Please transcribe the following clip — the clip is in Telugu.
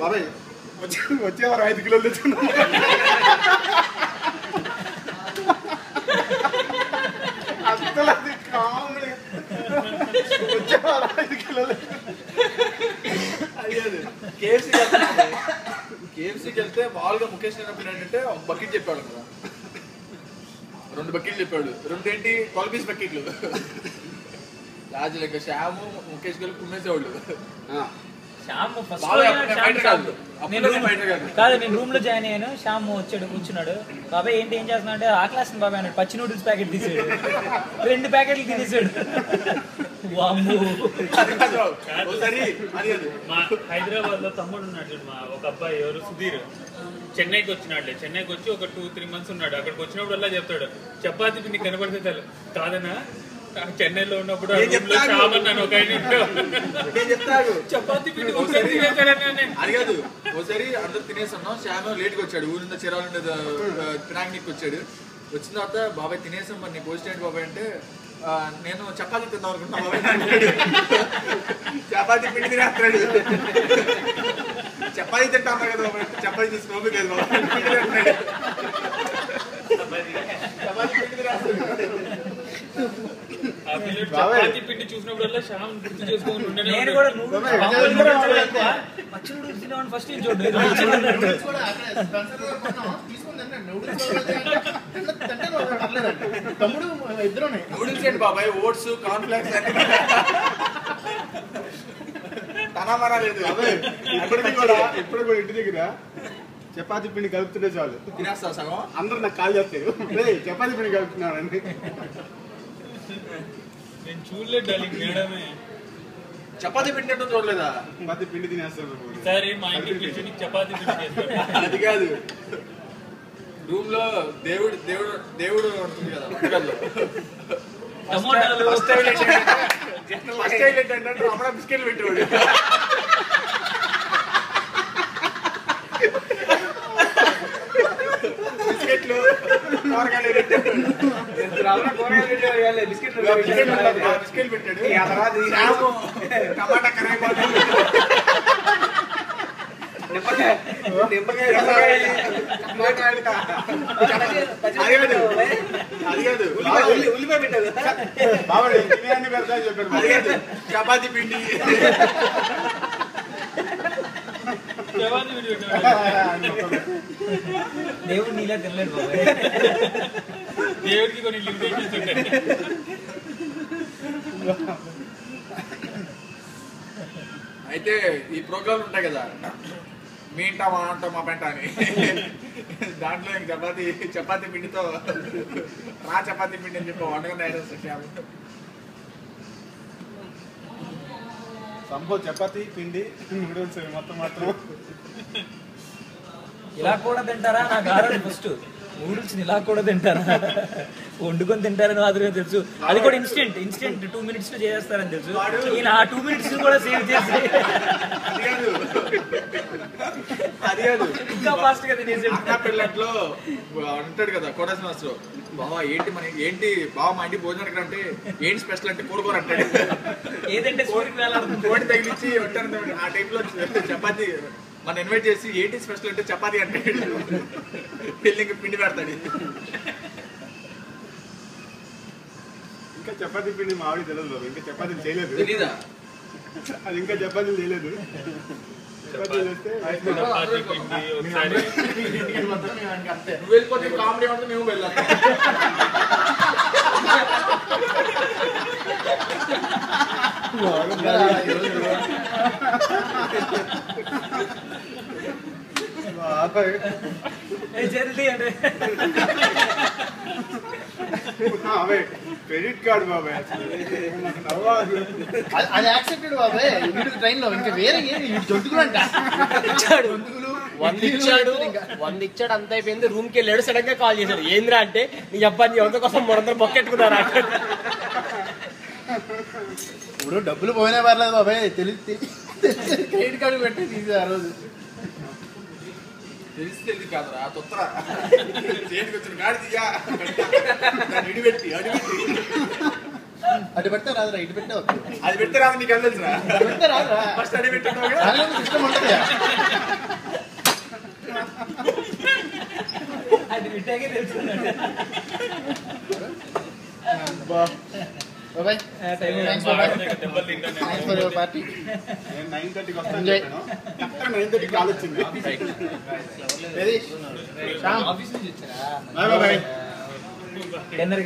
బాబాయ్ వచ్చేవారు 5 కిలోలు తెచ్చుకున్నాం. అసలు అది కామెడీ. వచ్చేవారు 5 కిలోలు. అయ్యేది కేఎఫ్సీకి వెళ్తే మామూలుగా ముఖేష్ అయినప్పుడు ఏంటంటే ఒక బకెట్ చెప్పాడు కదా, 2 బకెట్లు చెప్పాడు. 2 ఏంటి 12 పీస్ బకెట్లు. రాజు లెక్క శ్యాము ముఖేష్ గారు కుమ్మేసేవాళ్ళు. కాదు, నేను రూమ్ లో జాయిన్ అయ్యాను. శ్యామ్ వచ్చాడు, కూర్చున్నాడు. బాబాయ్ ఏంటి ఏం చేస్తున్నా అంటే ఆకలేస్తుంది బాబాయ్ అన్నాడు. పచ్చి నూడిల్స్ ప్యాకెట్ తీసాడు, 2 ప్యాకెట్లు తినేసాడు. మా హైదరాబాద్ లో తమ్ముడు ఉన్నాడు చూడు, మా ఒక అబ్బాయి ఎవరు సుధీర్, చెన్నైకి వచ్చినాడు. చెన్నైకి వచ్చి ఒక 2-3 months ఉన్నాడు. అక్కడికి వచ్చినప్పుడు అలా చెప్తాడు, చపాతీ పిండి కనబడితే చాలు. కాదనా చెన్నైలో ఉన్నప్పుడు నన్ను ఒక చపాతీ పిండి అడిగాదు. ఒకసారి అందరు తినేస్తున్నాం, శ్యామ లేట్గా వచ్చాడు. ఊరిలో చిరాలు ఉండేది తినానికి వచ్చాడు. వచ్చిన తర్వాత బాబాయ్ తినేసాం, మరి నీ పోస్ట్ ఏంటి బాబాయ్ అంటే, నేను చపాతీ తిందాం అనుకుంటున్నా బాబాయ్. చపాతీ పిండి తినేస్తున్నాడు. చపాతీ తింటా అన్నా కదా బాబాయ్, చపాతీ తీసుకోబోదు లేదు బాబాయ్. చపాతీ పిండి తినేస్తాడు. చపాతీ పిండి చూసినప్పుడల్లా శ్యామ్ గుర్తు చేసుకొని ఉండేది. నేను కూడా పచ్చి నూడిల్స్ తిన్నాను ఫస్ట్ చూడండి. తమ్ముడు ఇద్దరు నూడిల్స్ ఏంటి బాబాయ్, ఓట్స్ కార్న్ఫ్లాక్స్ తనమరా లేదు. ఇప్పుడు కూడా ఇంటి దగ్గర చపాతీ పిండి కలుపుతుంటే చాలు తినేస్తా సగం. అందరూ నాకు కాల్ చేస్తారు, చపాతీ పిండి కలుపుతున్నానండి. నేను చూడలేదు డార్లింగ్, మేడమే చపాతీ పిండి అంటే చూడలేదా? చపాతీ పిండి తినేస్తారు. సరే మా ఇంటికి పిలిచి నీకు చపాతీ పిండి చేస్తాడు. అది కాదు, రూమ్ లో దేవుడు దేవుడు దేవుడు ఉంటుంది కదా, ఫస్ట్ హైలైట్ ఏంటంటే రమణ బిస్కెట్లు పెట్టేవాడు. బిస్కెట్లు బిస్కెట్లు పెట్టాడు. టమాటా కరేపాకు ఉల్లిపాయ పెట్టారు. చపాతీ పిండి దేవుడు నీలా తినలేదు బాబాయ్. దేవుడికి కొన్ని లిమిటేషన్స్ ఉంటాయి. అయితే ఈ ప్రోగ్రాంలు ఉంటాయి కదా, మీ ఇంటా మా అంటాం మా పెంట అని, దాంట్లో చపాతీ పిండితో చపాతీ పిండి అని చెప్పి వండగా శ్యామ్. సంభవ్ చపాతీ పిండి నూడిల్స్ మొత్తం ఇలా కూడా తింటారా నాకు ఆరోజు ఫస్ట్. నూడిల్స్ ఇలా కూడా తింటారా, వండుకొని తింటారని మాత్రమే తెలుసు. అది కూడా ఇన్స్టెంట్ 2 minutes లో చేస్తారని తెలుసు. ఈయన ఆ 2 minutes కూడా సేవ్ చేసి ఇంకా ఫాస్ట్ గా తినేసి. పిల్లట్లో అంటాడు కదా కోటేశ్వర మాస్టర్, బావా ఏంటి బావ మా ఇంటి భోజనం అంటే ఏంటి స్పెషల్ అంటే కోరుకోరు అంటాడు. ఏదంటే కోడి తగిలిచ్చి ఉంటారు. ఆ టైంలో చపాతీ మన ఇన్వైట్ చేసి ఏంటి స్పెషల్ అంటే చపాతీ అంటే పెళ్ళికి పిండి పెడతాడు. ఇంకా చపాతీ పిండి మా ఆవిడ తెలియదు బాబు, ఇంకా చపాతీలు చేయలేదు. తెలీదా? అది ఇంకా చపాతీలు చేయలేదు. నువ్వు వెళ్ళిపోతే కామెడీ ఉంటే మేము వెళ్ళాలి. క్రెడిట్ కార్డు బాబాయ్, అది యాక్సెప్టెడ్ బాబాయ్. వీడికి ట్రైన్ లో ఇంకా వేరే జంతుకులు అంట ఇచ్చాడు 100 ఇచ్చాడు, అంత అయిపోయింది. రూమ్ కి వెళ్ళాడు, సడన్ గా కాల్ చేశాడు. ఏంద్రా అంటే నీ అబ్బాయి ఎవరి కోసం మరందరూ మొక్కెట్టుకున్నారా? ఇప్పుడు డబ్బులు పోయినా పర్లేదు బాబాయ్, క్రెడిట్ కార్డు పెట్టి తీసి ఆ రోజు తెలిసి కాదురా తొత్తరా చేతికి వచ్చిన గాడి తీయా ఇడిపెట్టి అటు పెడితే రాదురా, ఇటు పెట్టే వద్దు. అది పెడితే రాదు నీకు అని తెలుసురా. పెడితే రాదురా. ఫస్ట్ అడే పెట్టుకుంటావు కదా. దానిలో సిస్టమ్ ఉంటుంది. అది విట్టాకే తెలుసుకున్నాడు. బాబాయ్, థ్యాంక్స్ బాబాయ్, థ్యాంక్స్ ఫర్ యువర్ పార్టీ. నేను 9:30కి వస్తాను Enjoy. చెప్పాను. కరెక్ట్గా 9:30కి కాల్ వచ్చింది. శ్యామ్, ఆఫీస్ నుంచి వచ్చారా? Bye bye. డిన్నర్